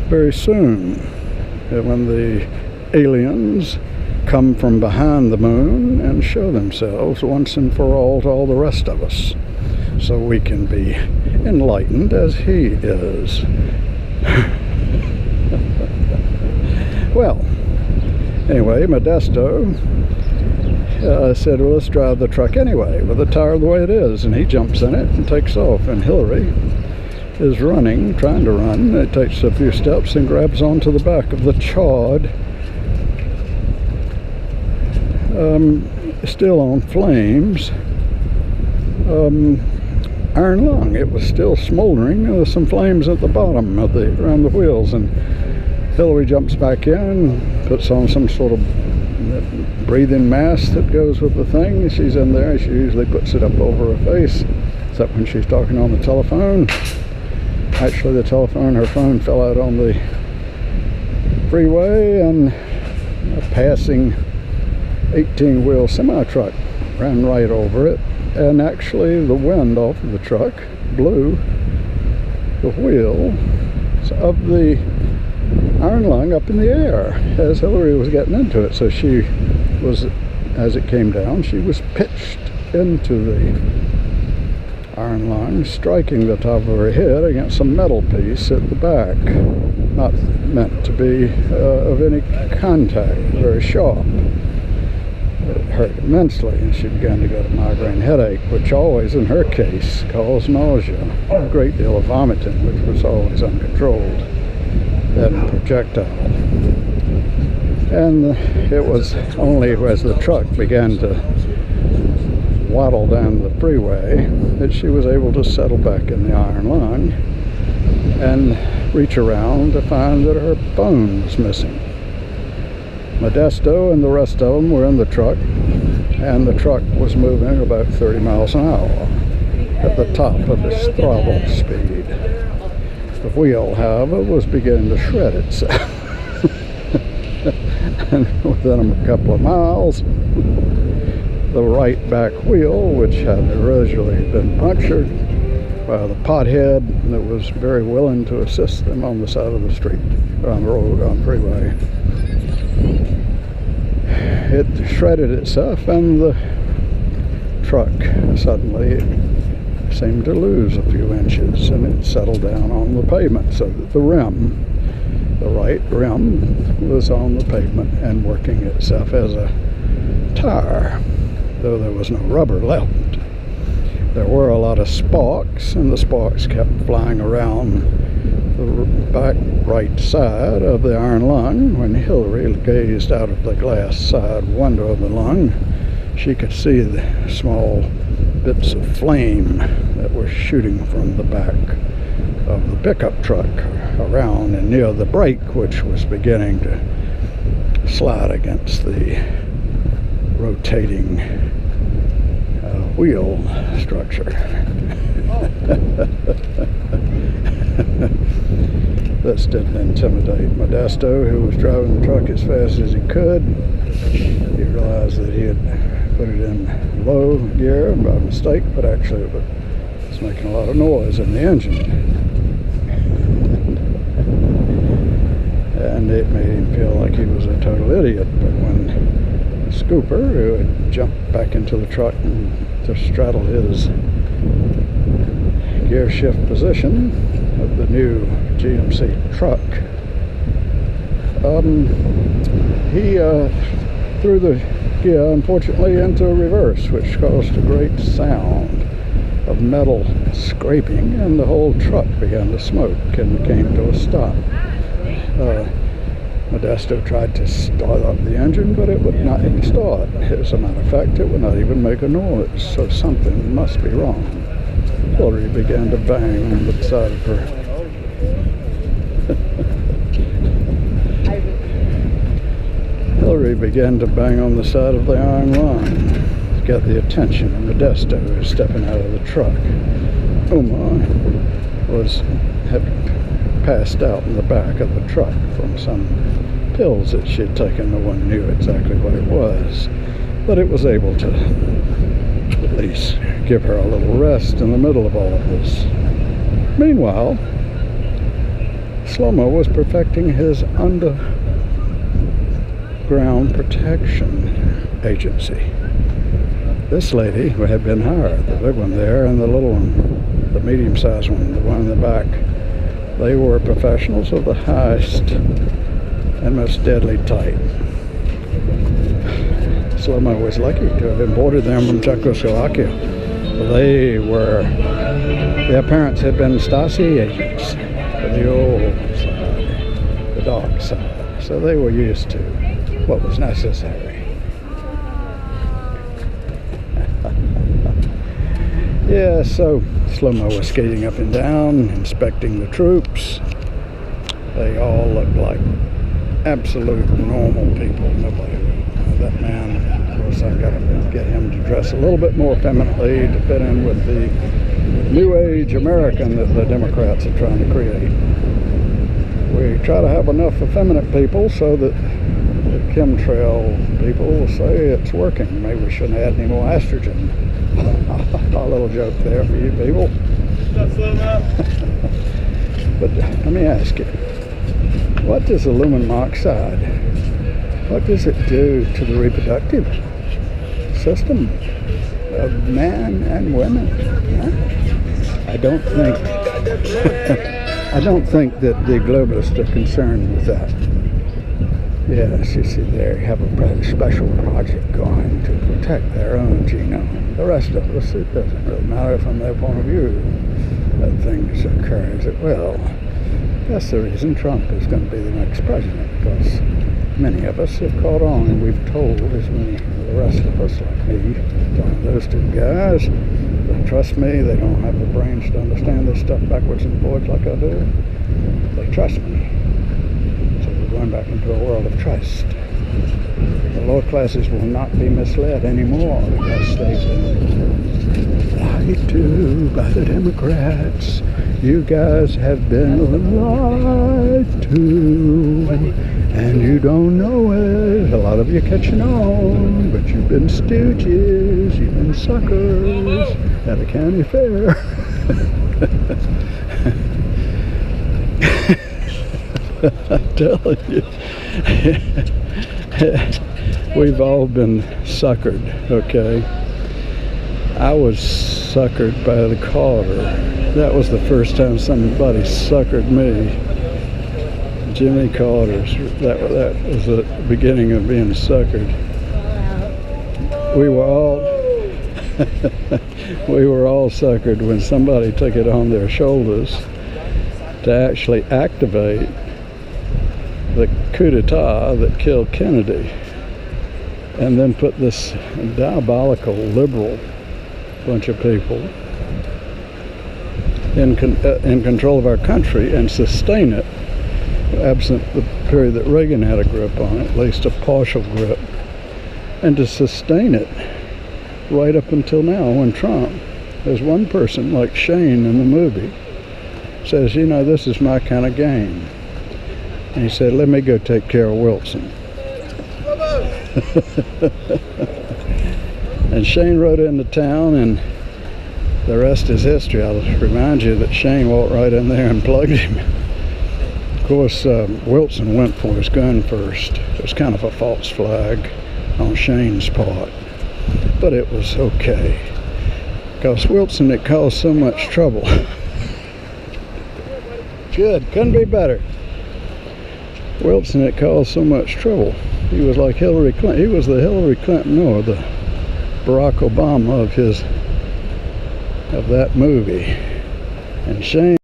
very soon, when the aliens come from behind the moon and show themselves once and for all to all the rest of us, so we can be enlightened as he is. Well, anyway, Modesto said, well, let's drive the truck anyway, with the tire the way it is. And he jumps in it and takes off. And Hillary is running, trying to run. It takes a few steps and grabs onto the back of the chawed, still on flames, iron lung. It was still smoldering. There was some flames at the bottom of around the wheels. And Hillary jumps back in, puts on some sort of breathing mask that goes with the thing. She's in there. She usually puts it up over her face, except when she's talking on the telephone. Actually, her phone fell out on the freeway, and a passing 18-wheel semi-truck ran right over it, and actually the wind off of the truck blew the wheel of the iron lung up in the air as Hillary was getting into it. So she was, as it came down, she was pitched into the iron lung, striking the top of her head against a metal piece at the back, not meant to be of any contact, very sharp. It hurt immensely, and she began to get a migraine headache, which always, in her case, caused nausea, a great deal of vomiting, which was always uncontrolled, and projectile. And it was only as the truck began to waddle down the freeway that she was able to settle back in the iron lung and reach around to find that her phone was missing. Modesto and the rest of them were in the truck, and the truck was moving about 30 miles an hour at the top of its throttle speed. The wheel, however, was beginning to shred itself. And within a couple of miles, the right back wheel, which had originally been punctured by the pothead that was very willing to assist them on the side of the street, on the road, on the freeway, it shredded itself, and the truck suddenly seemed to lose a few inches, and it settled down on the pavement, so that the rim, the right rim, was on the pavement and working itself as a tire, though there was no rubber left. There were a lot of sparks, and the sparks kept flying around the back right side of the iron lung. When Hillary gazed out of the glass side window of the lung, she could see the small bits of flame that were shooting from the back of the pickup truck around and near the brake, which was beginning to slide against the rotating wheel structure. This didn't intimidate Modesto, who was driving the truck as fast as he could. He realized that he had put it in low gear by mistake, but actually it was making a lot of noise in the engine. And it made him feel like he was a total idiot. But when Scooper, who had jumped back into the truck and to straddle his gear shift position of the new GMC truck, he threw the gear, unfortunately, into reverse, which caused a great sound of metal scraping, and the whole truck began to smoke and came to a stop. Modesto tried to start up the engine, but it would not even start. As a matter of fact, it would not even make a noise, so something must be wrong. Hillary began to bang on the side of her. Hillary began to bang on the side of the iron lung to get the attention of Modesto, who was stepping out of the truck. Uma had passed out in the back of the truck from some pills that she had taken. No one knew exactly what it was, but it was able to at least give her a little rest in the middle of all of this. Meanwhile, Slomo was perfecting his underground protection agency. This lady had been hired, the big one there and the little one, the medium-sized one, the one in the back. They were professionals of the highest and most deadly type. Slomo was lucky to have imported them from Czechoslovakia. Their parents had been Stasi agents for the old side, the dark side. So they were used to what was necessary. Yeah, so Slomo was skating up and down, inspecting the troops. They all looked like absolute normal people. Nobody, that man, of course, I got to get him to dress a little bit more femininely to fit in with the new age American that the Democrats are trying to create. We try to have enough effeminate people so that the chemtrail people will say it's working. Maybe we shouldn't add any more estrogen. A little joke there for you people. But let me ask you, what does aluminum oxide, what does it do to the reproductive system of men and women? Huh? I don't think that the globalists are concerned with that. Yes, you see, they have a special project going to protect their own genome. The rest of us, it doesn't really matter from their point of view that things occur as it will. That's the reason Trump is going to be the next president, because many of us have caught on, and we've told as many of the rest of us, like me, telling those two guys, that trust me, they don't have the brains to understand this stuff backwards and forwards like I do. They trust me. Going back into a world of trust. The lower classes will not be misled anymore because they've been lied to by the Democrats. You guys have been lied to, and you don't know it. A lot of you catching on, but you've been stooges, you've been suckers at a county fair. I'm telling you, we've all been suckered, okay? I was suckered by the Carter. That was the first time somebody suckered me. Jimmy Carter's, that was the beginning of being suckered. We were all suckered when somebody took it on their shoulders to actually activate the coup d'etat that killed Kennedy, and then put this diabolical liberal bunch of people in control of our country and sustain it, absent the period that Reagan had a grip on it, at least a partial grip, and to sustain it right up until now when Trump, there's one person like Shane in the movie, says, you know, this is my kind of game. And he said, let me go take care of Wilson. And Shane rode into town, and the rest is history. I'll just remind you that Shane walked right in there and plugged him. Of course, Wilson went for his gun first. It was kind of a false flag on Shane's part, but it was okay, because Wilson had caused so much trouble. Good, couldn't be better. Wilson had caused so much trouble. He was like Hillary Clinton. He was the Hillary Clinton or the Barack Obama of that movie. And Shane